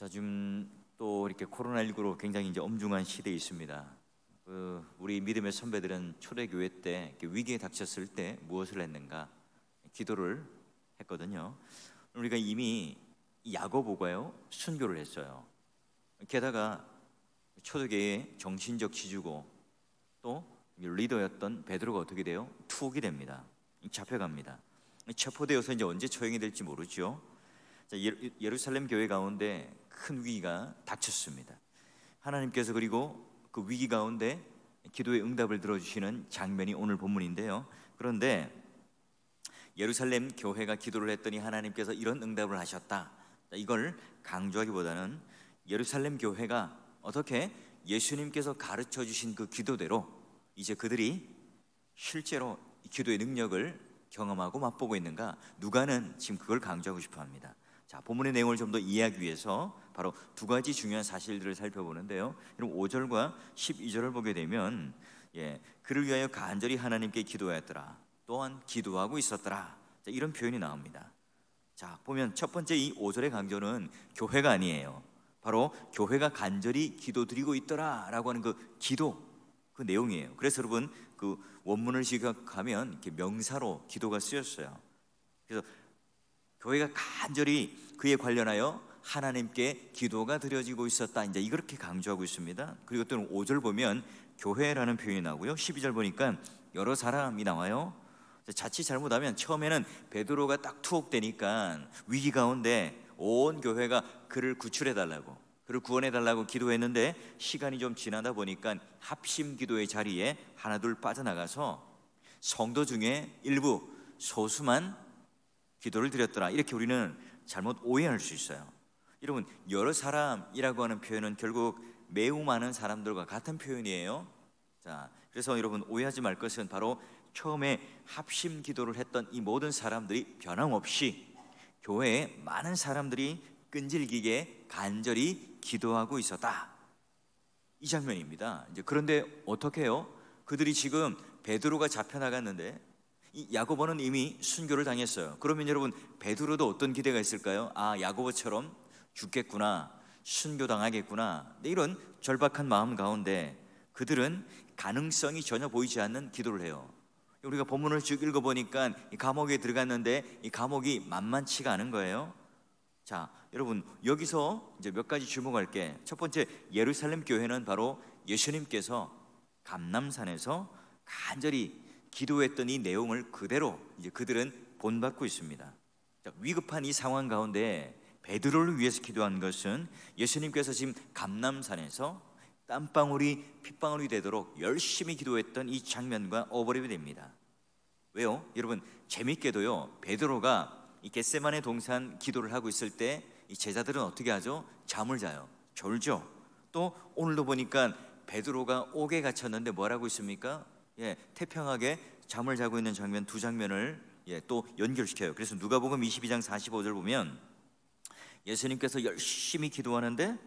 지금 또 이렇게 코로나19로 굉장히 이제 엄중한 시대에 있습니다. 우리 믿음의 선배들은 초대교회 때 위기에 닥쳤을 때 무엇을 했는가? 기도를 했거든요. 우리가 이미 야고보가요 순교를 했어요. 게다가 초대교회의 정신적 지주고 또 리더였던 베드로가 어떻게 돼요? 투옥이 됩니다. 잡혀갑니다. 체포되어서 이제 언제 처형이 될지 모르죠. 예루살렘 교회 가운데 큰 위기가 닥쳤습니다. 하나님께서 그리고 그 위기 가운데 기도의 응답을 들어주시는 장면이 오늘 본문인데요. 그런데 예루살렘 교회가 기도를 했더니 하나님께서 이런 응답을 하셨다, 이걸 강조하기보다는 예루살렘 교회가 어떻게 예수님께서 가르쳐 주신 그 기도대로 이제 그들이 실제로 기도의 능력을 경험하고 맛보고 있는가, 누가는 지금 그걸 강조하고 싶어 합니다. 자, 본문의 내용을 좀 더 이해하기 위해서 바로 두 가지 중요한 사실들을 살펴보는데요. 그럼 5절과 12절을 보게 되면 그를 위하여 간절히 하나님께 기도하였더라, 또한 기도하고 있었더라, 자, 이런 표현이 나옵니다. 자, 보면 첫 번째 이 5절의 강조는 교회가 아니에요. 바로 교회가 간절히 기도드리고 있더라 라고 하는 그 기도, 그 내용이에요. 그래서 여러분 그 원문을 지각하면 이렇게 명사로 기도가 쓰였어요. 그래서 교회가 간절히 그에 관련하여 하나님께 기도가 드려지고 있었다, 이제 이렇게 강조하고 있습니다. 그리고 또 5절 보면 교회라는 표현이 나오고요. 12절 보니까 여러 사람이 나와요. 자칫 잘못하면 처음에는 베드로가 딱 투옥되니까 위기 가운데 온 교회가 그를 구출해달라고, 그를 구원해달라고 기도했는데 시간이 좀 지나다 보니까 합심 기도의 자리에 하나둘 빠져나가서 성도 중에 일부 소수만 기도를 드렸더라, 이렇게 우리는 잘못 오해할 수 있어요. 여러분, 여러 사람이라고 하는 표현은 결국 매우 많은 사람들과 같은 표현이에요. 자, 그래서 여러분 오해하지 말 것은 바로 처음에 합심 기도를 했던 이 모든 사람들이 변함없이 교회에 많은 사람들이 끈질기게 간절히 기도하고 있었다, 이 장면입니다. 이제 그런데 어떻게 해요? 그들이 지금 베드로가 잡혀나갔는데 이 야고보는 이미 순교를 당했어요. 그러면 여러분 베드로도 어떤 기대가 있을까요? 아, 야고보처럼 죽겠구나, 순교당하겠구나, 이런 절박한 마음 가운데 그들은 가능성이 전혀 보이지 않는 기도를 해요. 우리가 본문을 쭉 읽어보니까 이 감옥에 들어갔는데 이 감옥이 만만치가 않은 거예요. 자, 여러분 여기서 이제 몇 가지 주목할 게, 첫 번째, 예루살렘 교회는 바로 예수님께서 감람산에서 간절히 기도했던 이 내용을 그대로 이제 그들은 본받고 있습니다. 자, 위급한 이 상황 가운데 베드로를 위해서 기도한 것은 예수님께서 지금 감람산에서 땀방울이 핏방울이 되도록 열심히 기도했던 이 장면과 어버림이 됩니다. 왜요? 여러분 재밌게도요, 베드로가 이 겟세마네 동산 기도를 하고 있을 때 이 제자들은 어떻게 하죠? 잠을 자요. 졸죠. 또 오늘도 보니까 베드로가 옥에 갇혔는데 뭘 하고 있습니까? 태평하게 잠을 자고 있는 장면, 두 장면을 또 연결시켜요. 그래서 누가복음 22장 45절 보면 예수님께서 열심히 기도하는데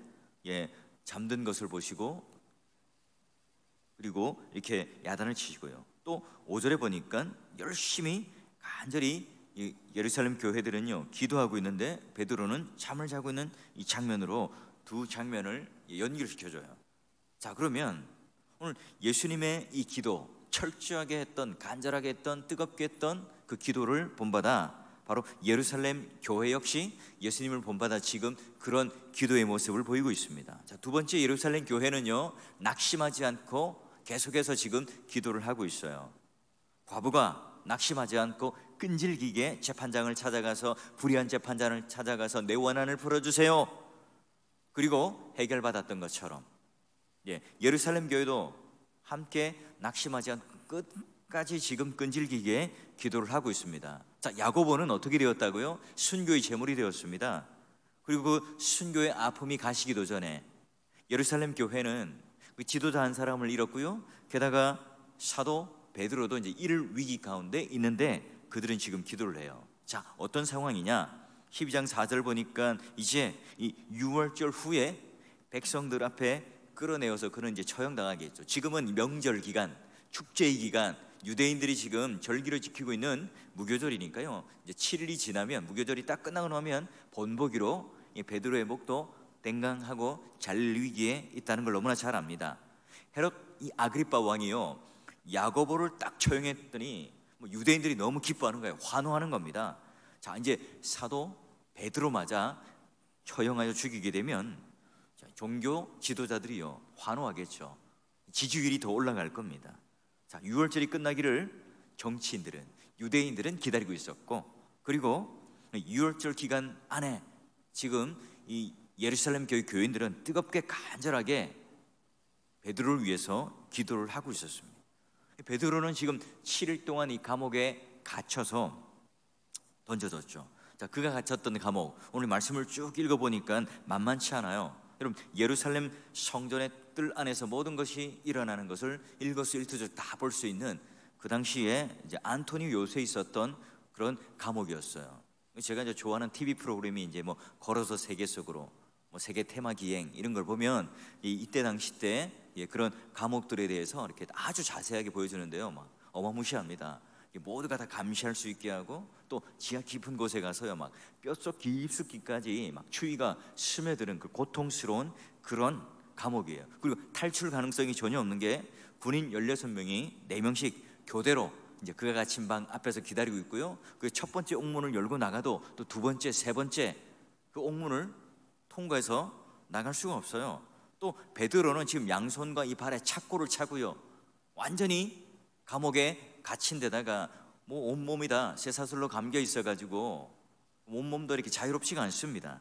잠든 것을 보시고 그리고 이렇게 야단을 치시고요. 또 5절에 보니까 열심히 간절히 이 예루살렘 교회들은요 기도하고 있는데 베드로는 잠을 자고 있는 이 장면으로 두 장면을 연결시켜줘요. 자, 그러면 오늘 예수님의 이 기도, 철저하게 했던, 간절하게 했던, 뜨겁게 했던 그 기도를 본받아 바로 예루살렘 교회 역시 예수님을 본받아 지금 그런 기도의 모습을 보이고 있습니다. 자, 두 번째, 예루살렘 교회는요 낙심하지 않고 계속해서 지금 기도를 하고 있어요. 과부가 낙심하지 않고 끈질기게 재판장을 찾아가서, 불의한 재판장을 찾아가서 내 원한을 풀어주세요, 그리고 해결받았던 것처럼 예루살렘 교회도 함께 낙심하지 않고 끝까지 지금 끈질기게 기도를 하고 있습니다. 자, 야고보는 어떻게 되었다고요? 순교의 제물이 되었습니다. 그리고 그 순교의 아픔이 가시기도 전에 예루살렘 교회는 그 지도자 한 사람을 잃었고요, 게다가 사도 베드로도 이제 이를 위기 가운데 있는데 그들은 지금 기도를 해요. 자, 어떤 상황이냐? 12장 4절 보니까 이제 이 6월절 후에 백성들 앞에 끌어내어서 그는 이제 처형당하겠죠. 지금은 명절 기간, 축제의 기간, 유대인들이 지금 절기를 지키고 있는 무교절이니까요. 이제 7일이 지나면, 무교절이 딱 끝나고 나면 본보기로 이 베드로의 목도 땡강하고 잘 위기에 있다는 걸 너무나 잘 압니다. 헤롯 이 아그리빠 왕이요, 야고보를 딱 처형했더니 유대인들이 너무 기뻐하는 거예요. 환호하는 겁니다. 자, 이제 사도 베드로마저 처형하여 죽이게 되면 종교 지도자들이요 환호하겠죠. 지지율이 더 올라갈 겁니다. 자, 6월절이 끝나기를 정치인들은, 유대인들은 기다리고 있었고, 그리고 6월절 기간 안에 지금 이 예루살렘 교회 교인들은 뜨겁게 간절하게 베드로를 위해서 기도를 하고 있었습니다. 베드로는 지금 7일 동안 이 감옥에 갇혀서 던져졌죠. 자, 그가 갇혔던 감옥, 오늘 말씀을 쭉 읽어보니까 만만치 않아요. 여러분, 예루살렘 성전의 뜰 안에서 모든 것이 일어나는 것을 일거수일투족 다 볼 수 있는 그 당시에 이제 안토니 요새 있었던 그런 감옥이었어요. 제가 이제 좋아하는 TV 프로그램이 이제 뭐 걸어서 세계 속으로, 뭐 세계 테마 기행 이런 걸 보면 이때 당시 때 그런 감옥들에 대해서 이렇게 아주 자세하게 보여주는데요, 막 어마무시합니다. 모두가 다 감시할 수 있게 하고, 또 지하 깊은 곳에 가서요 막 뼛속 깊숙이까지 막 추위가 스며드는 그 고통스러운 그런 감옥이에요. 그리고 탈출 가능성이 전혀 없는 게 군인 16명이 4명씩 교대로 이제 그가 갇힌 방 앞에서 기다리고 있고요. 그 첫 번째 옥문을 열고 나가도 또 두 번째, 세 번째 그 옥문을 통과해서 나갈 수가 없어요. 또 베드로는 지금 양손과 이 발에 착고를 차고요, 완전히 감옥에 갇힌 데다가 뭐 온몸이 다 쇠사슬로 감겨 있어가지고 온몸도 이렇게 자유롭지가 않습니다.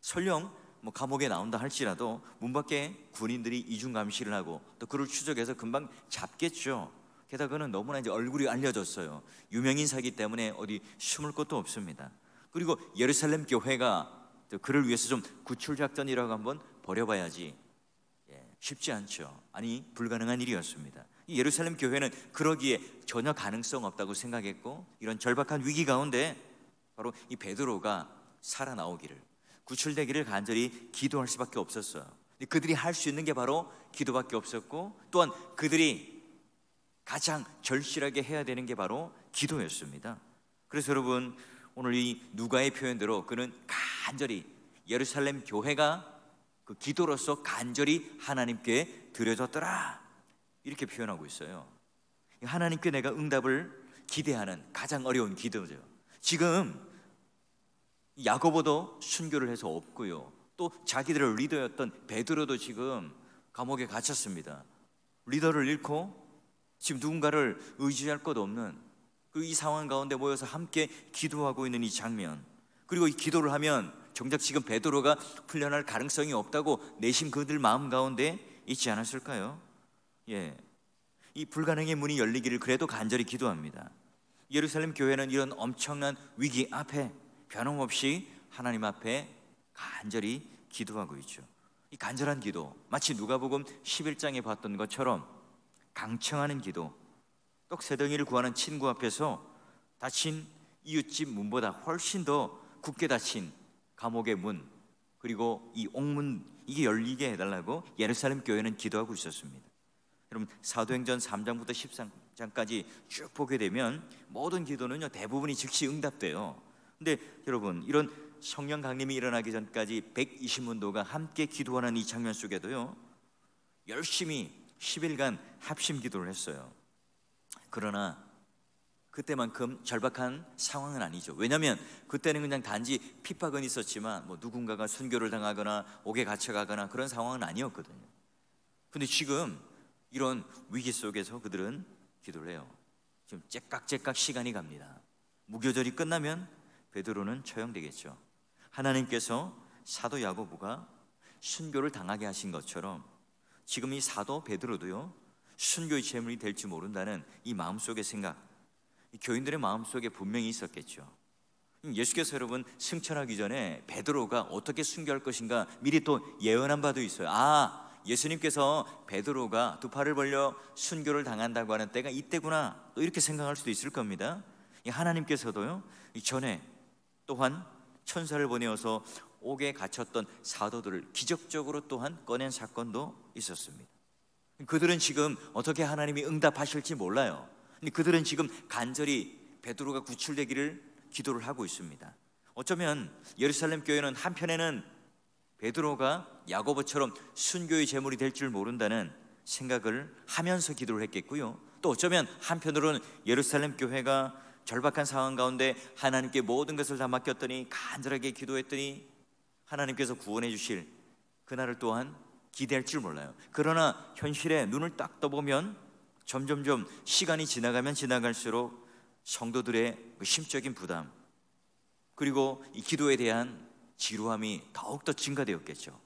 설령 뭐 감옥에 나온다 할지라도 문 밖에 군인들이 이중 감시를 하고 또 그를 추적해서 금방 잡겠죠. 게다가 그는 너무나 이제 얼굴이 알려졌어요. 유명인사기 때문에 어디 숨을 곳도 없습니다. 그리고 예루살렘 교회가 그를 위해서 좀 구출작전이라고 한번 벌여봐야지, 쉽지 않죠. 아니, 불가능한 일이었습니다. 이 예루살렘 교회는 그러기에 전혀 가능성 없다고 생각했고, 이런 절박한 위기 가운데 바로 이 베드로가 살아나오기를, 구출되기를 간절히 기도할 수밖에 없었어요. 그들이 할 수 있는 게 바로 기도밖에 없었고, 또한 그들이 가장 절실하게 해야 되는 게 바로 기도였습니다. 그래서 여러분, 오늘 이 누가의 표현대로 그는 간절히, 예루살렘 교회가 그 기도로서 간절히 하나님께 드려졌더라, 이렇게 표현하고 있어요. 하나님께 내가 응답을 기대하는 가장 어려운 기도죠. 지금 야고보도 순교를 해서 없고요, 또 자기들의 리더였던 베드로도 지금 감옥에 갇혔습니다. 리더를 잃고 지금 누군가를 의지할 것 없는 이 상황 가운데 모여서 함께 기도하고 있는 이 장면, 그리고 이 기도를 하면 정작 지금 베드로가 풀려날 가능성이 없다고 내심 그들 마음 가운데 있지 않았을까요? 이 불가능의 문이 열리기를 그래도 간절히 기도합니다. 예루살렘 교회는 이런 엄청난 위기 앞에 변함없이 하나님 앞에 간절히 기도하고 있죠. 이 간절한 기도, 마치 누가복음 11장에 봤던 것처럼 강청하는 기도, 떡새덩이를 구하는 친구 앞에서 닫힌 이웃집 문보다 훨씬 더 굳게 닫힌 감옥의 문, 그리고 이 옥문, 이게 열리게 해달라고 예루살렘 교회는 기도하고 있었습니다. 여러분, 사도행전 3장부터 13장까지 쭉 보게 되면 모든 기도는요 대부분이 즉시 응답돼요. 근데 여러분, 이런 성령 강림이 일어나기 전까지 120문도가 함께 기도하는 이 장면 속에도요 열심히 10일간 합심 기도를 했어요. 그러나 그때만큼 절박한 상황은 아니죠. 왜냐하면 그때는 그냥 단지 핍박은 있었지만 뭐 누군가가 순교를 당하거나 옥에 갇혀가거나 그런 상황은 아니었거든요. 근데 지금 이런 위기 속에서 그들은 기도를 해요. 지금 째깍째깍 시간이 갑니다. 무교절이 끝나면 베드로는 처형되겠죠. 하나님께서 사도 야고보가 순교를 당하게 하신 것처럼 지금 이 사도 베드로도요 순교의 제물이 될지 모른다는 이 마음속의 생각, 이 교인들의 마음속에 분명히 있었겠죠. 예수께서 여러분 승천하기 전에 베드로가 어떻게 순교할 것인가 미리 또 예언한 바도 있어요. 예수님께서 베드로가 두 팔을 벌려 순교를 당한다고 하는 때가 이때구나, 또 이렇게 생각할 수도 있을 겁니다. 하나님께서도요 전에 또한 천사를 보내어서 옥에 갇혔던 사도들을 기적적으로 또한 꺼낸 사건도 있었습니다. 그들은 지금 어떻게 하나님이 응답하실지 몰라요. 그들은 지금 간절히 베드로가 구출되기를 기도를 하고 있습니다. 어쩌면 예루살렘 교회는 한편에는 베드로가 야고보처럼 순교의 제물이 될 줄 모른다는 생각을 하면서 기도를 했겠고요. 또 어쩌면 한편으로는 예루살렘 교회가 절박한 상황 가운데 하나님께 모든 것을 다 맡겼더니 간절하게 기도했더니 하나님께서 구원해 주실 그날을 또한 기대할 줄 몰라요. 그러나 현실에 눈을 딱 떠보면 점점점 시간이 지나가면 지나갈수록 성도들의 그 심적인 부담, 그리고 이 기도에 대한 지루함이 더욱더 증가되었겠죠.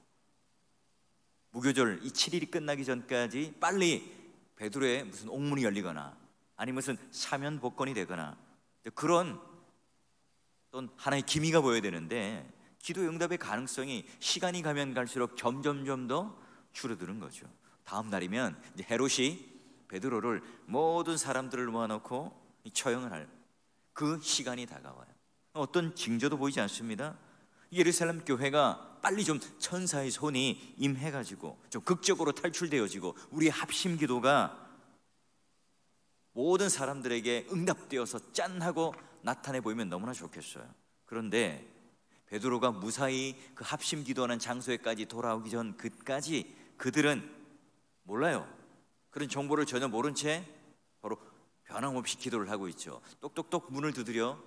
무교절 이 7일이 끝나기 전까지 빨리 베드로의 무슨 옥문이 열리거나 아니 무슨 사면 복권이 되거나 그런 어떤 하나의 기미가 보여야 되는데, 기도 응답의 가능성이 시간이 가면 갈수록 점점점 더 줄어드는 거죠. 다음 날이면 이제 헤롯이 베드로를 모든 사람들을 모아놓고 처형을 할 그 시간이 다가와요. 어떤 징조도 보이지 않습니다. 예루살렘 교회가 빨리 좀 천사의 손이 임해가지고 좀 극적으로 탈출되어지고 우리의 합심 기도가 모든 사람들에게 응답되어서 짠 하고 나타내 보이면 너무나 좋겠어요. 그런데 베드로가 무사히 그 합심 기도하는 장소에까지 돌아오기 전 그까지 그들은 몰라요. 그런 정보를 전혀 모른 채 바로 변함없이 기도를 하고 있죠. 똑똑똑 문을 두드려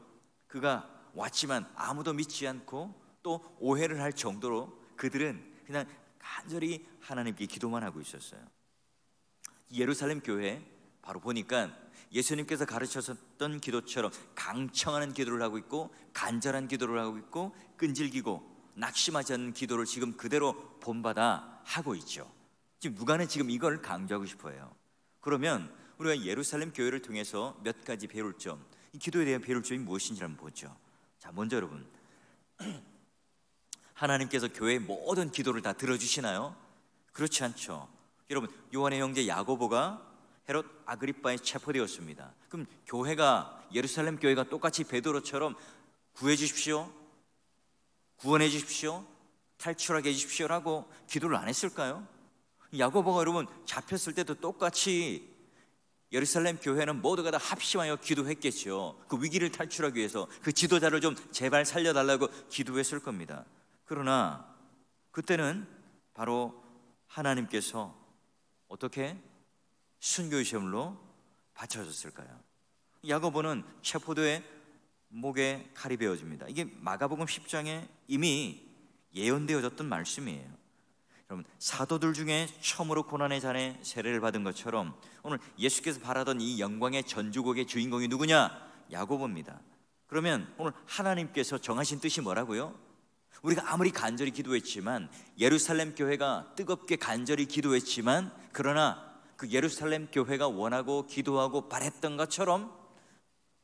그가 왔지만 아무도 믿지 않고 또 오해를 할 정도로 그들은 그냥 간절히 하나님께 기도만 하고 있었어요. 예루살렘 교회 바로 보니까 예수님께서 가르쳤던 기도처럼 강청하는 기도를 하고 있고 간절한 기도를 하고 있고 끈질기고 낙심하지 않는 기도를 지금 그대로 본받아 하고 있죠. 지금 누가는 지금 이걸 강조하고 싶어요. 그러면 우리가 예루살렘 교회를 통해서 몇 가지 배울 점, 이 기도에 대한 배울 점이 무엇인지 한번 보죠. 자, 먼저 여러분, 하나님께서 교회의 모든 기도를 다 들어주시나요? 그렇지 않죠. 여러분, 요한의 형제 야고보가 헤롯 아그리빠에 체포되었습니다. 그럼 교회가, 예루살렘 교회가 똑같이 베드로처럼 구해 주십시오, 구원해 주십시오, 탈출하게 해 주십시오라고 기도를 안 했을까요? 야고보가 여러분 잡혔을 때도 똑같이 예루살렘 교회는 모두가 다 합심하여 기도했겠죠. 그 위기를 탈출하기 위해서 그 지도자를 좀 제발 살려달라고 기도했을 겁니다. 그러나 그때는 바로 하나님께서 어떻게 순교의 제물로 바쳐졌을까요? 야고보는 체포도의 목에 칼이 베어집니다. 이게 마가복음 10장에 이미 예언되어졌던 말씀이에요. 여러분, 사도들 중에 처음으로 고난의 잔에 세례를 받은 것처럼 오늘 예수께서 바라던 이 영광의 전주곡의 주인공이 누구냐? 야고보입니다. 그러면 오늘 하나님께서 정하신 뜻이 뭐라고요? 우리가 아무리 간절히 기도했지만, 예루살렘 교회가 뜨겁게 간절히 기도했지만, 그러나 그 예루살렘 교회가 원하고 기도하고 바랬던 것처럼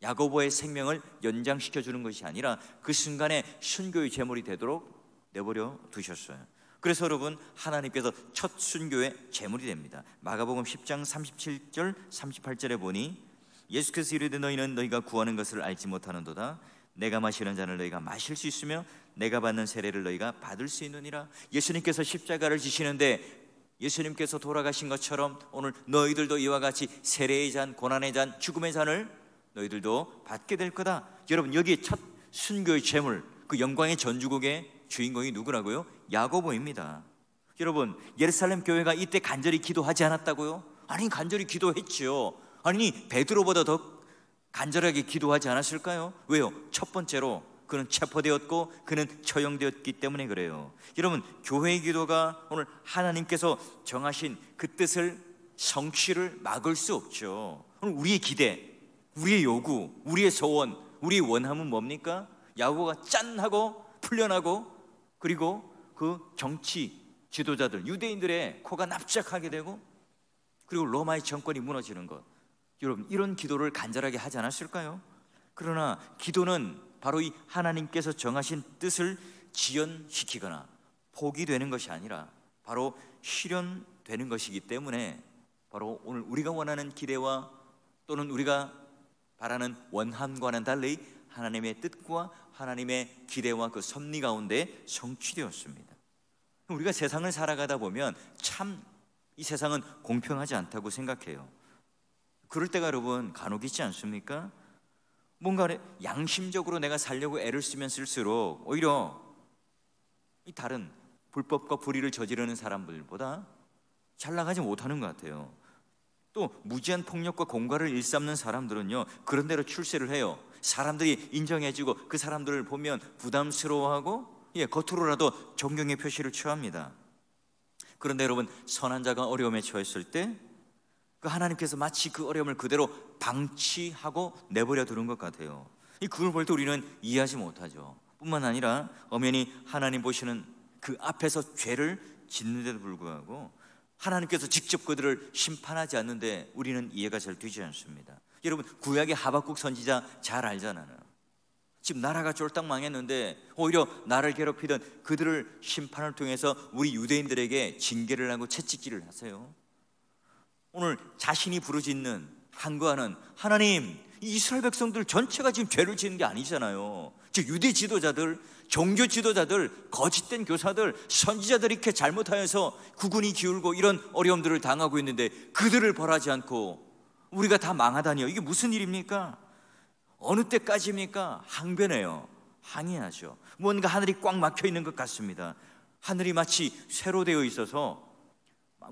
야고보의 생명을 연장시켜 주는 것이 아니라 그 순간에 순교의 제물이 되도록 내버려 두셨어요. 그래서 여러분, 하나님께서 첫 순교의 제물이 됩니다. 마가복음 10장 37절 38절에 보니 예수께서 이르되 너희는 너희가 구하는 것을 알지 못하는도다. 내가 마시는 잔을 너희가 마실 수 있으며 내가 받는 세례를 너희가 받을 수 있느니라. 예수님께서 십자가를 지시는데 예수님께서 돌아가신 것처럼 오늘 너희들도 이와 같이 세례의 잔, 고난의 잔, 죽음의 잔을 너희들도 받게 될 거다. 여러분, 여기 첫 순교의 제물, 그 영광의 전주곡의 주인공이 누구라고요? 야고보입니다. 여러분, 예루살렘 교회가 이때 간절히 기도하지 않았다고요? 아니, 간절히 기도했지요. 아니, 베드로보다 더 간절하게 기도하지 않았을까요? 왜요? 첫 번째로 그는 체포되었고 그는 처형되었기 때문에 그래요. 여러분, 교회의 기도가 오늘 하나님께서 정하신 그 뜻을, 성취를 막을 수 없죠. 오늘 우리의 기대, 우리의 요구, 우리의 소원, 우리의 원함은 뭡니까? 야고보가 짠 하고 풀려나고, 그리고 그 정치 지도자들, 유대인들의 코가 납작하게 되고, 그리고 로마의 정권이 무너지는 것. 여러분, 이런 기도를 간절하게 하지 않았을까요? 그러나 기도는 바로 이 하나님께서 정하신 뜻을 지연시키거나 포기되는 것이 아니라 바로 실현되는 것이기 때문에 바로 오늘 우리가 원하는 기대와 또는 우리가 바라는 원함과는 달리 하나님의 뜻과 하나님의 기대와 그 섭리 가운데 성취되었습니다. 우리가 세상을 살아가다 보면 참 이 세상은 공평하지 않다고 생각해요. 그럴 때가 여러분 간혹 있지 않습니까? 뭔가 양심적으로 내가 살려고 애를 쓰면 쓸수록 오히려 이 다른 불법과 불의를 저지르는 사람들보다 잘 나가지 못하는 것 같아요. 또 무지한 폭력과 공갈을 일삼는 사람들은요, 그런 대로 출세를 해요. 사람들이 인정해주고 그 사람들을 보면 부담스러워하고 겉으로라도 존경의 표시를 취합니다. 그런데 여러분, 선한 자가 어려움에 처했을 때 그 하나님께서 마치 그 어려움을 그대로 방치하고 내버려 두는 것 같아요. 그걸 볼 때 우리는 이해하지 못하죠. 뿐만 아니라 엄연히 하나님 보시는 그 앞에서 죄를 짓는데도 불구하고 하나님께서 직접 그들을 심판하지 않는데 우리는 이해가 잘 되지 않습니다. 여러분, 구약의 하박국 선지자 잘 알잖아요. 지금 나라가 쫄딱 망했는데 오히려 나를 괴롭히던 그들을 심판을 통해서 우리 유대인들에게 징계를 하고 채찍질을 하세요. 오늘 자신이 부르짖는 한구하는 하나님, 이스라엘 백성들 전체가 지금 죄를 지은 게 아니잖아요. 즉 유대 지도자들, 종교 지도자들, 거짓된 교사들, 선지자들이 이렇게 잘못하여서 국군이 기울고 이런 어려움들을 당하고 있는데 그들을 벌하지 않고 우리가 다 망하다니요. 이게 무슨 일입니까? 어느 때까지입니까? 항변해요. 항의하죠. 뭔가 하늘이 꽉 막혀 있는 것 같습니다. 하늘이 마치 쇠로 되어 있어서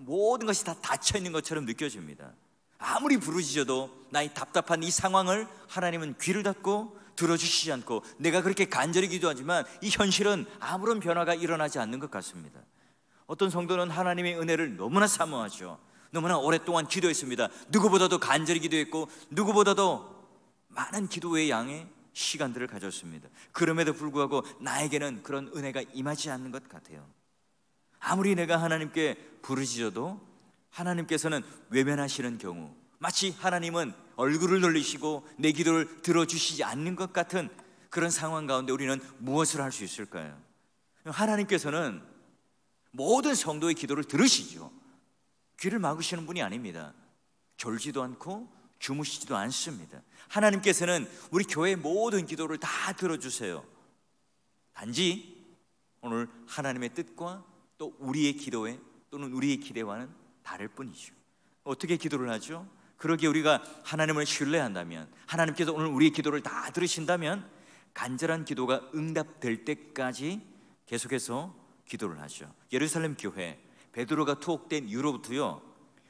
모든 것이 다 닫혀 있는 것처럼 느껴집니다. 아무리 부르짖어도 나의 답답한 이 상황을 하나님은 귀를 닫고 들어주시지 않고, 내가 그렇게 간절히 기도하지만 이 현실은 아무런 변화가 일어나지 않는 것 같습니다. 어떤 성도는 하나님의 은혜를 너무나 사모하죠. 너무나 오랫동안 기도했습니다. 누구보다도 간절히 기도했고 누구보다도 많은 기도의 양의 시간들을 가졌습니다. 그럼에도 불구하고 나에게는 그런 은혜가 임하지 않는 것 같아요. 아무리 내가 하나님께 부르짖어도 하나님께서는 외면하시는 경우, 마치 하나님은 얼굴을 돌리시고 내 기도를 들어주시지 않는 것 같은 그런 상황 가운데 우리는 무엇을 할 수 있을까요? 하나님께서는 모든 성도의 기도를 들으시죠. 귀를 막으시는 분이 아닙니다. 졸지도 않고 주무시지도 않습니다. 하나님께서는 우리 교회의 모든 기도를 다 들어주세요. 단지 오늘 하나님의 뜻과 또 우리의 기도에 또는 우리의 기대와는 다를 뿐이죠. 어떻게 기도를 하죠? 그러기에 우리가 하나님을 신뢰한다면, 하나님께서 오늘 우리의 기도를 다 들으신다면 간절한 기도가 응답될 때까지 계속해서 기도를 하죠. 예루살렘 교회, 베드로가 투옥된 이후로부터요,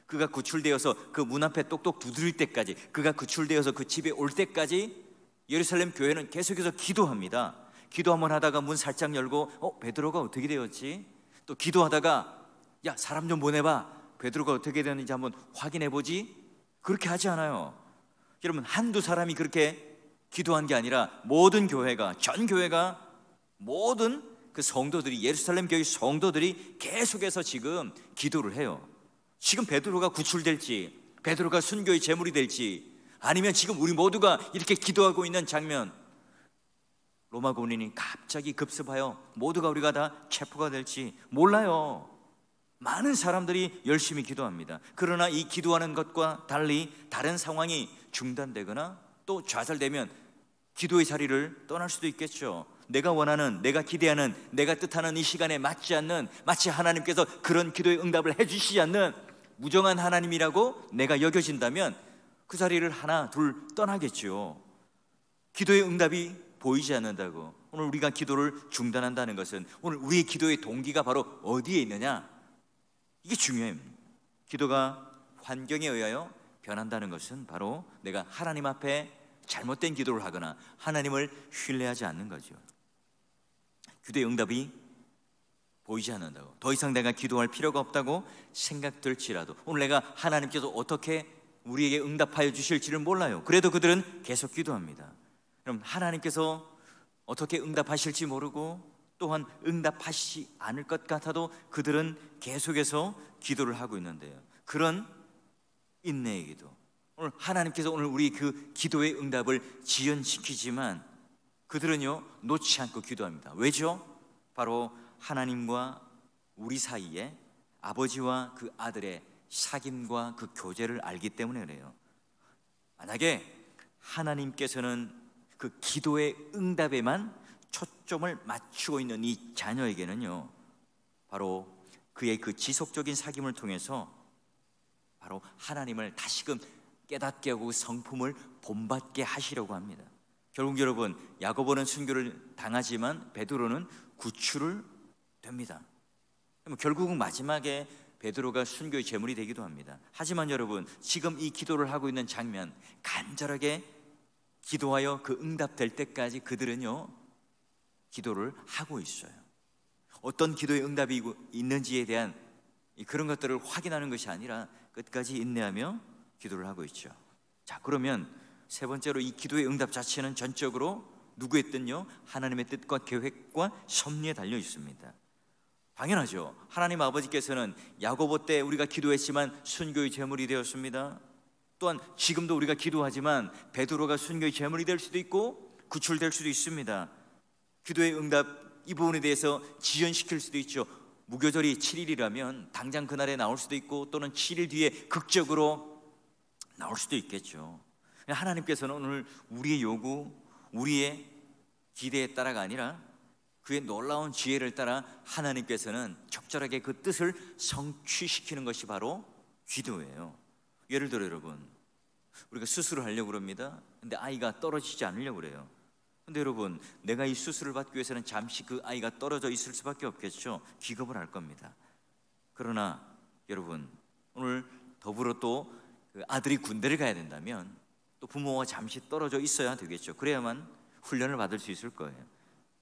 그가 구출되어서 그 문 앞에 똑똑 두드릴 때까지, 그가 구출되어서 그 집에 올 때까지 예루살렘 교회는 계속해서 기도합니다. 기도 한번 하다가 문 살짝 열고 베드로가 어떻게 되었지? 또 기도하다가 야, 사람 좀 보내봐, 베드로가 어떻게 되는지 한번 확인해보지? 그렇게 하지 않아요. 여러분, 한두 사람이 그렇게 기도한 게 아니라 모든 교회가, 전 교회가, 모든 그 성도들이, 예루살렘 교회 성도들이 계속해서 지금 기도를 해요. 지금 베드로가 구출될지, 베드로가 순교의 제물이 될지, 아니면 지금 우리 모두가 이렇게 기도하고 있는 장면, 로마 군인이 갑자기 급습하여 모두가 우리가 다 체포가 될지 몰라요. 많은 사람들이 열심히 기도합니다. 그러나 이 기도하는 것과 달리 다른 상황이 중단되거나 또 좌절되면 기도의 자리를 떠날 수도 있겠죠. 내가 원하는, 내가 기대하는, 내가 뜻하는 이 시간에 맞지 않는, 마치 하나님께서 그런 기도의 응답을 해주시지 않는 무정한 하나님이라고 내가 여겨진다면 그 자리를 하나 둘 떠나겠죠. 기도의 응답이 보이지 않는다고 오늘 우리가 기도를 중단한다는 것은 오늘 우리의 기도의 동기가 바로 어디에 있느냐, 이게 중요해요. 기도가 환경에 의하여 변한다는 것은 바로 내가 하나님 앞에 잘못된 기도를 하거나 하나님을 신뢰하지 않는 거죠. 기도의 응답이 보이지 않는다고, 더 이상 내가 기도할 필요가 없다고 생각될지라도, 오늘 내가 하나님께서 어떻게 우리에게 응답하여 주실지를 몰라요. 그래도 그들은 계속 기도합니다. 그럼 하나님께서 어떻게 응답하실지 모르고 또한 응답하시지 않을 것 같아도 그들은 계속해서 기도를 하고 있는데요, 그런 인내의 기도, 오늘 하나님께서 오늘 우리 그 기도의 응답을 지연시키지만 그들은요 놓지 않고 기도합니다. 왜죠? 바로 하나님과 우리 사이에 아버지와 그 아들의 사귐과 그 교제를 알기 때문에 그래요. 만약에 하나님께서는 그 기도의 응답에만 초점을 맞추고 있는 이 자녀에게는요, 바로 그의 그 지속적인 사귐을 통해서 바로 하나님을 다시금 깨닫게 하고 성품을 본받게 하시려고 합니다. 결국 여러분, 야고보는 순교를 당하지만 베드로는 구출을 됩니다. 결국은 마지막에 베드로가 순교의 제물이 되기도 합니다. 하지만 여러분, 지금 이 기도를 하고 있는 장면, 간절하게 기도하여 그 응답될 때까지 그들은요 기도를 하고 있어요. 어떤 기도의 응답이 있는지에 대한 그런 것들을 확인하는 것이 아니라 끝까지 인내하며 기도를 하고 있죠. 자, 그러면 세 번째로 이 기도의 응답 자체는 전적으로 누구의 뜻요? 하나님의 뜻과 계획과 섭리에 달려 있습니다. 당연하죠. 하나님 아버지께서는 야고보 때 우리가 기도했지만 순교의 제물이 되었습니다. 또한 지금도 우리가 기도하지만 베드로가 순교의 제물이 될 수도 있고 구출될 수도 있습니다. 기도의 응답 이 부분에 대해서 지연시킬 수도 있죠. 무교절이 7일이라면 당장 그날에 나올 수도 있고 또는 7일 뒤에 극적으로 나올 수도 있겠죠. 하나님께서는 오늘 우리의 요구, 우리의 기대에 따라가 아니라 그의 놀라운 지혜를 따라 하나님께서는 적절하게 그 뜻을 성취시키는 것이 바로 기도예요. 예를 들어 여러분, 우리가 수술을 하려고 그럽니다. 근데 아이가 떨어지지 않으려고 그래요. 근데 여러분, 내가 이 수술을 받기 위해서는 잠시 그 아이가 떨어져 있을 수밖에 없겠죠. 기겁을 할 겁니다. 그러나 여러분, 오늘 더불어 또 그 아들이 군대를 가야 된다면 또 부모가 잠시 떨어져 있어야 되겠죠. 그래야만 훈련을 받을 수 있을 거예요.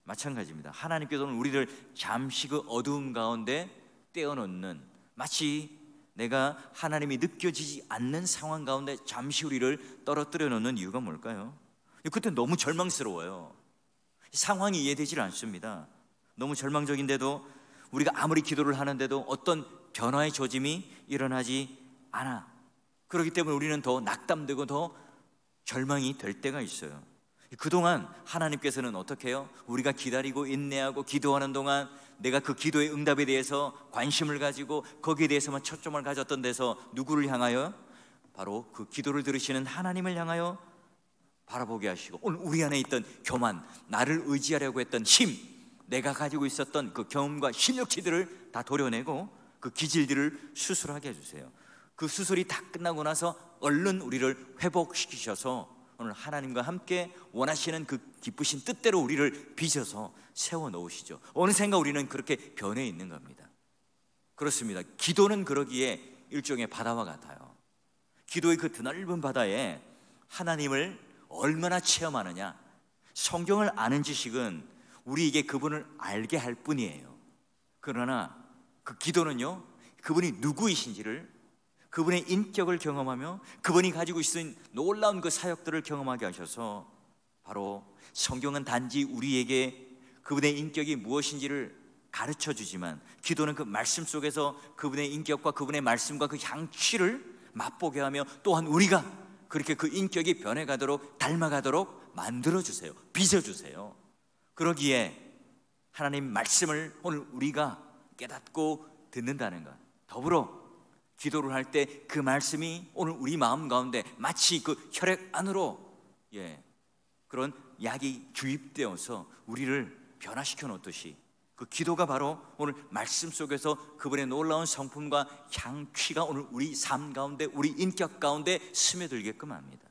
마찬가지입니다. 하나님께서는 우리를 잠시 그 어두움 가운데 떼어놓는, 마치 내가 하나님이 느껴지지 않는 상황 가운데 잠시 우리를 떨어뜨려 놓는 이유가 뭘까요? 그때 너무 절망스러워요. 상황이 이해되질 않습니다. 너무 절망적인데도 우리가 아무리 기도를 하는데도 어떤 변화의 조짐이 일어나지 않아. 그렇기 때문에 우리는 더 낙담되고 더 절망이 될 때가 있어요. 그동안 하나님께서는 어떻게 해요? 우리가 기다리고 인내하고 기도하는 동안 내가 그 기도의 응답에 대해서 관심을 가지고 거기에 대해서만 초점을 가졌던 데서 누구를 향하여? 바로 그 기도를 들으시는 하나님을 향하여 바라보게 하시고, 오늘 우리 안에 있던 교만, 나를 의지하려고 했던 힘, 내가 가지고 있었던 그 경험과 실력치들을 다 도려내고 그 기질들을 수술하게 해주세요. 그 수술이 다 끝나고 나서 얼른 우리를 회복시키셔서 오늘 하나님과 함께 원하시는 그 기쁘신 뜻대로 우리를 빚어서 세워 놓으시죠. 어느샌가 우리는 그렇게 변해 있는 겁니다. 그렇습니다. 기도는 그러기에 일종의 바다와 같아요. 기도의 그 드넓은 바다에 하나님을 얼마나 체험하느냐, 성경을 아는 지식은 우리에게 그분을 알게 할 뿐이에요. 그러나 그 기도는요, 그분이 누구이신지를, 그분의 인격을 경험하며 그분이 가지고 있는 놀라운 그 사역들을 경험하게 하셔서, 바로 성경은 단지 우리에게 그분의 인격이 무엇인지를 가르쳐 주지만 기도는 그 말씀 속에서 그분의 인격과 그분의 말씀과 그 향취를 맛보게 하며 또한 우리가 그렇게 그 인격이 변해가도록, 닮아가도록 만들어주세요. 빚어주세요. 그러기에 하나님 말씀을 오늘 우리가 깨닫고 듣는다는 것, 더불어 기도를 할 때 그 말씀이 오늘 우리 마음 가운데 마치 그 혈액 안으로 그런 약이 주입되어서 우리를 변화시켜 놓듯이, 그 기도가 바로 오늘 말씀 속에서 그분의 놀라운 성품과 향취가 오늘 우리 삶 가운데, 우리 인격 가운데 스며들게끔 합니다.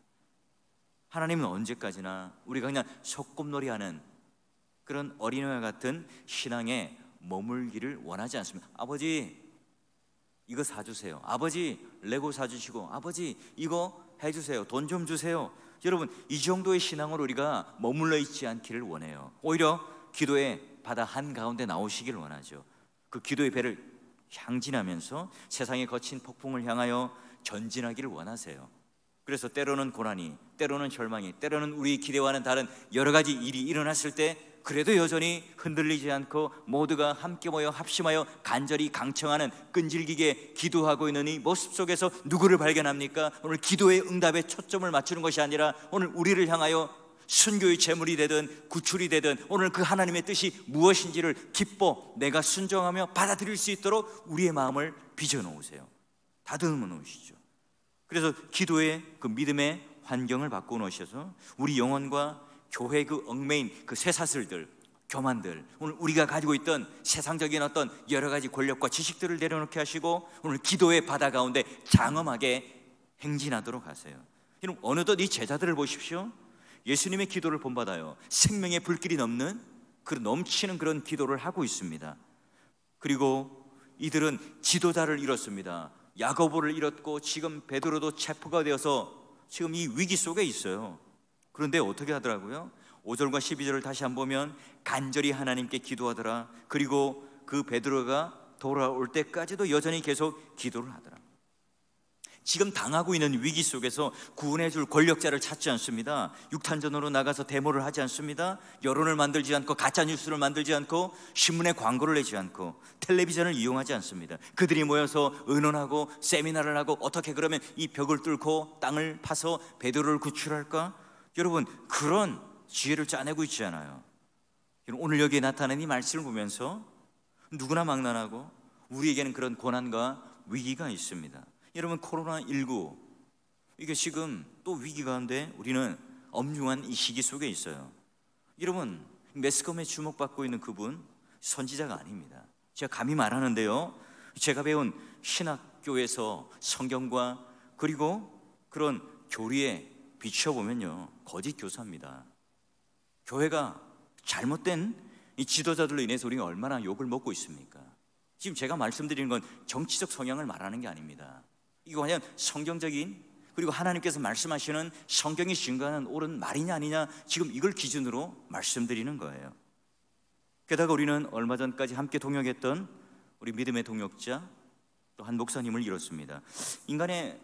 하나님은 언제까지나 우리가 그냥 소꿉놀이하는 그런 어린애와 같은 신앙에 머물기를 원하지 않습니다. 아버지 이거 사주세요. 아버지 레고 사주시고, 아버지 이거 해주세요. 돈 좀 주세요. 여러분, 이 정도의 신앙으로 우리가 머물러 있지 않기를 원해요. 오히려 기도의 바다 한가운데 나오시길 원하죠. 그 기도의 배를 향진하면서 세상의 거친 폭풍을 향하여 전진하기를 원하세요. 그래서 때로는 고난이, 때로는 절망이, 때로는 우리 기대와는 다른 여러 가지 일이 일어났을 때 그래도 여전히 흔들리지 않고 모두가 함께 모여 합심하여 간절히 강청하는 끈질기게 기도하고 있는 이 모습 속에서 누구를 발견합니까? 오늘 기도의 응답에 초점을 맞추는 것이 아니라 오늘 우리를 향하여 순교의 제물이 되든 구출이 되든 오늘 그 하나님의 뜻이 무엇인지를 기뻐 내가 순종하며 받아들일 수 있도록 우리의 마음을 빚어 놓으세요. 다듬어 놓으시죠. 그래서 기도의 그 믿음의 환경을 바꿔 놓으셔서 우리 영혼과 교회 그 얽매인 그 쇠사슬들, 교만들, 오늘 우리가 가지고 있던 세상적인 어떤 여러 가지 권력과 지식들을 내려놓게 하시고 오늘 기도의 바다 가운데 장엄하게 행진하도록 하세요. 여러분, 어느덧 이 제자들을 보십시오. 예수님의 기도를 본받아요. 생명의 불길이 넘는, 그 넘치는 그런 기도를 하고 있습니다. 그리고 이들은 지도자를 잃었습니다. 야고보를 잃었고 지금 베드로도 체포가 되어서 지금 이 위기 속에 있어요. 그런데 어떻게 하더라고요? 5절과 12절을 다시 한번 보면 간절히 하나님께 기도하더라. 그리고 그 베드로가 돌아올 때까지도 여전히 계속 기도를 하더라. 지금 당하고 있는 위기 속에서 구원해 줄 권력자를 찾지 않습니다. 육탄전으로 나가서 데모를 하지 않습니다. 여론을 만들지 않고 가짜뉴스를 만들지 않고 신문에 광고를 내지 않고 텔레비전을 이용하지 않습니다. 그들이 모여서 의논하고 세미나를 하고 어떻게 그러면 이 벽을 뚫고 땅을 파서 베드로를 구출할까? 여러분, 그런 지혜를 짜내고 있지 않아요. 오늘 여기에 나타난 이 말씀을 보면서 누구나 망난하고 우리에게는 그런 고난과 위기가 있습니다. 여러분, 코로나19 이게 지금 또 위기 가운데 우리는 엄중한 이 시기 속에 있어요. 여러분, 매스컴에 주목받고 있는 그분 선지자가 아닙니다. 제가 감히 말하는데요, 제가 배운 신학교에서 성경과 그리고 그런 교리에 비춰보면요, 거짓 교사입니다. 교회가 잘못된 이 지도자들로 인해서 우리가 얼마나 욕을 먹고 있습니까? 지금 제가 말씀드리는 건 정치적 성향을 말하는 게 아닙니다. 이거 과연 성경적인, 그리고 하나님께서 말씀하시는 성경이 증거하는 옳은 말이냐 아니냐, 지금 이걸 기준으로 말씀드리는 거예요. 게다가 우리는 얼마 전까지 함께 동역했던 우리 믿음의 동역자 또 한 목사님을 잃었습니다. 인간의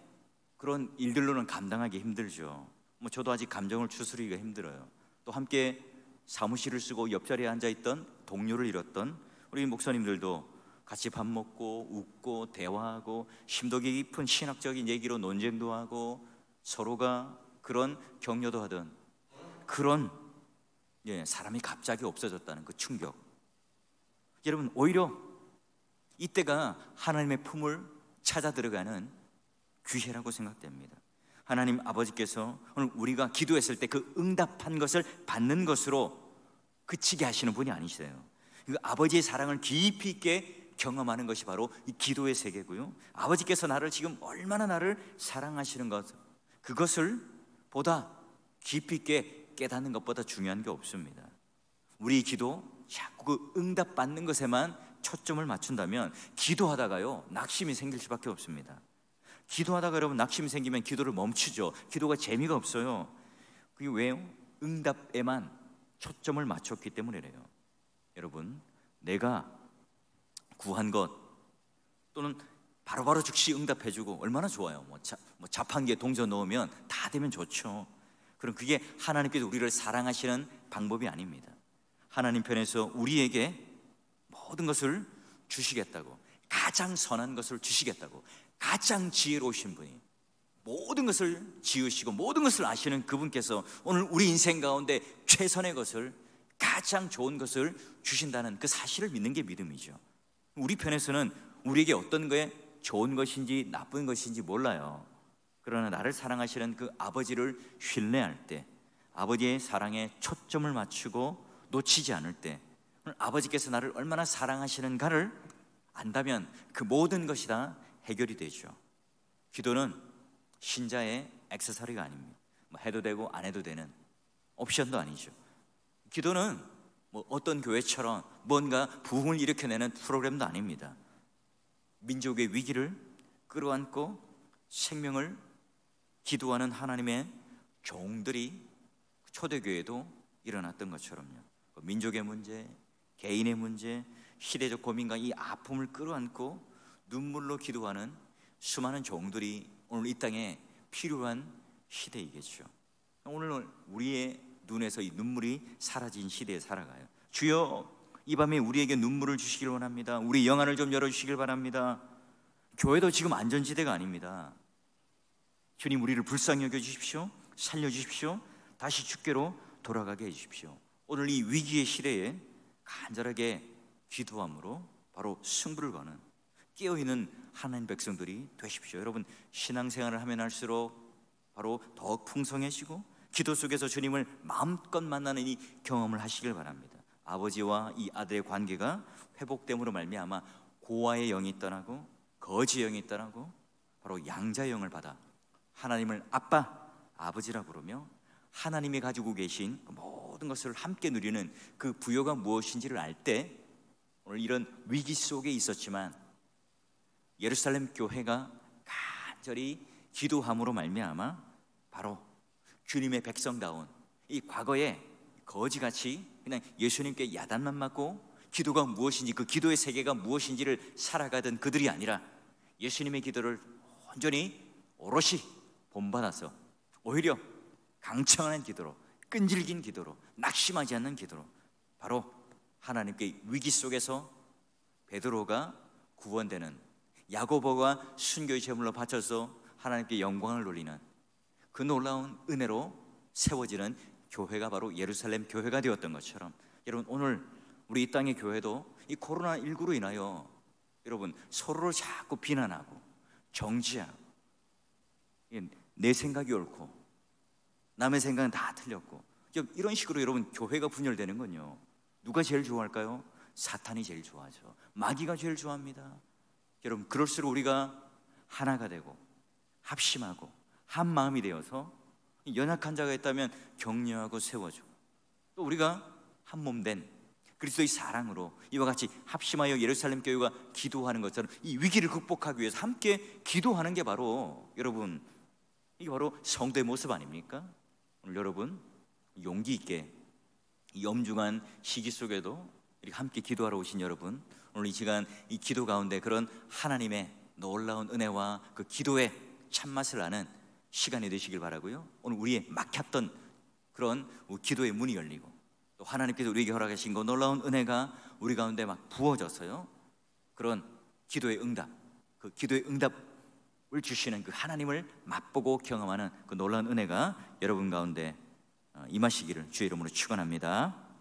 그런 일들로는 감당하기 힘들죠. 저도 아직 감정을 추스르기가 힘들어요. 또 함께 사무실을 쓰고 옆자리에 앉아있던 동료를 잃었던 우리 목사님들도 같이 밥 먹고 웃고 대화하고 심도 깊은 신학적인 얘기로 논쟁도 하고 서로가 그런 격려도 하던 그런 사람이 갑자기 없어졌다는 그 충격. 여러분, 오히려 이때가 하나님의 품을 찾아 들어가는 기회라고 생각됩니다. 하나님 아버지께서 오늘 우리가 기도했을 때 그 응답한 것을 받는 것으로 그치게 하시는 분이 아니세요. 그 아버지의 사랑을 깊이 있게 경험하는 것이 바로 이 기도의 세계고요, 아버지께서 나를 지금 얼마나 나를 사랑하시는 것, 그것을 보다 깊이 있게 깨닫는 것보다 중요한 게 없습니다. 우리 기도 자꾸 그 응답받는 것에만 초점을 맞춘다면 기도하다가요 낙심이 생길 수밖에 없습니다. 기도하다가 여러분 낙심이 생기면 기도를 멈추죠. 기도가 재미가 없어요. 그게 왜요? 응답에만 초점을 맞췄기 때문이래요. 여러분, 내가 구한 것 또는 바로바로 즉시 응답해주고 얼마나 좋아요. 자판기에 동전 넣으면 다 되면 좋죠. 그럼 그게 하나님께서 우리를 사랑하시는 방법이 아닙니다. 하나님 편에서 우리에게 모든 것을 주시겠다고, 가장 선한 것을 주시겠다고, 가장 지혜로우신 분이 모든 것을 지으시고 모든 것을 아시는 그분께서 오늘 우리 인생 가운데 최선의 것을, 가장 좋은 것을 주신다는 그 사실을 믿는 게 믿음이죠. 우리 편에서는 우리에게 어떤 게 좋은 것인지 나쁜 것인지 몰라요. 그러나 나를 사랑하시는 그 아버지를 신뢰할 때, 아버지의 사랑에 초점을 맞추고 놓치지 않을 때, 아버지께서 나를 얼마나 사랑하시는가를 안다면 그 모든 것이 다 해결이 되죠. 기도는 신자의 액세서리가 아닙니다. 해도 되고 안 해도 되는 옵션도 아니죠. 기도는 어떤 교회처럼 뭔가 부흥을 일으켜내는 프로그램도 아닙니다. 민족의 위기를 끌어안고 생명을 기도하는 하나님의 종들이 초대교회도 일어났던 것처럼요, 민족의 문제, 개인의 문제, 시대적 고민과 이 아픔을 끌어안고 눈물로 기도하는 수많은 종들이 오늘 이 땅에 필요한 시대이겠죠. 오늘 우리의 눈에서 이 눈물이 사라진 시대에 살아가요. 주여, 이 밤에 우리에게 눈물을 주시길 원합니다. 우리 영안을 좀 열어주시길 바랍니다. 교회도 지금 안전지대가 아닙니다. 주님, 우리를 불쌍히 여겨주십시오. 살려주십시오. 다시 주께로 돌아가게 해주십시오. 오늘 이 위기의 시대에 간절하게 기도함으로 바로 승부를 거는 깨어있는 하나님 백성들이 되십시오. 여러분, 신앙생활을 하면 할수록 바로 더욱 풍성해지고 기도 속에서 주님을 마음껏 만나는 이 경험을 하시길 바랍니다. 아버지와 이 아들의 관계가 회복됨으로 말미암아 고아의 영이 떠나고 거지의 영이 떠나고 바로 양자의 영을 받아 하나님을 아빠, 아버지라 부르며 하나님이 가지고 계신 모든 것을 함께 누리는 그 부여가 무엇인지를 알 때 오늘 이런 위기 속에 있었지만 예루살렘 교회가 간절히 기도함으로 말미암아 바로 주님의 백성다운 이 과거에 거지같이 그냥 예수님께 야단만 맞고 기도가 무엇인지, 그 기도의 세계가 무엇인지를 살아가던 그들이 아니라 예수님의 기도를 온전히 오롯이 본받아서 오히려 강청하는 기도로, 끈질긴 기도로, 낙심하지 않는 기도로 바로 하나님께 위기 속에서 베드로가 구원되는, 야고보가 순교의 제물로 바쳐서 하나님께 영광을 돌리는 그 놀라운 은혜로 세워지는 교회가 바로 예루살렘 교회가 되었던 것처럼, 여러분 오늘 우리 이 땅의 교회도 이 코로나19로 인하여 여러분 서로를 자꾸 비난하고 정지하고 내 생각이 옳고 남의 생각은 다 틀렸고 이런 식으로 여러분 교회가 분열되는 건요, 누가 제일 좋아할까요? 사탄이 제일 좋아하죠. 마귀가 제일 좋아합니다. 여러분 그럴수록 우리가 하나가 되고 합심하고 한 마음이 되어서 연약한 자가 있다면 격려하고 세워주고, 또 우리가 한 몸 된 그리스도의 사랑으로 이와 같이 합심하여 예루살렘 교회가 기도하는 것처럼 이 위기를 극복하기 위해서 함께 기도하는 게 바로 여러분 이게 바로 성도의 모습 아닙니까? 오늘 여러분 용기 있게 이 엄중한 시기 속에도 이렇게 함께 기도하러 오신 여러분, 오늘 이 시간 이 기도 가운데 그런 하나님의 놀라운 은혜와 그 기도의 참맛을 아는 시간이 되시길 바라고요. 오늘 우리의 막혔던 그런 기도의 문이 열리고 또 하나님께서 우리에게 허락하신 그 놀라운 은혜가 우리 가운데 막 부어져서요, 그런 기도의 응답, 그 기도의 응답을 주시는 그 하나님을 맛보고 경험하는 그 놀라운 은혜가 여러분 가운데 임하시기를 주의 이름으로 축원합니다.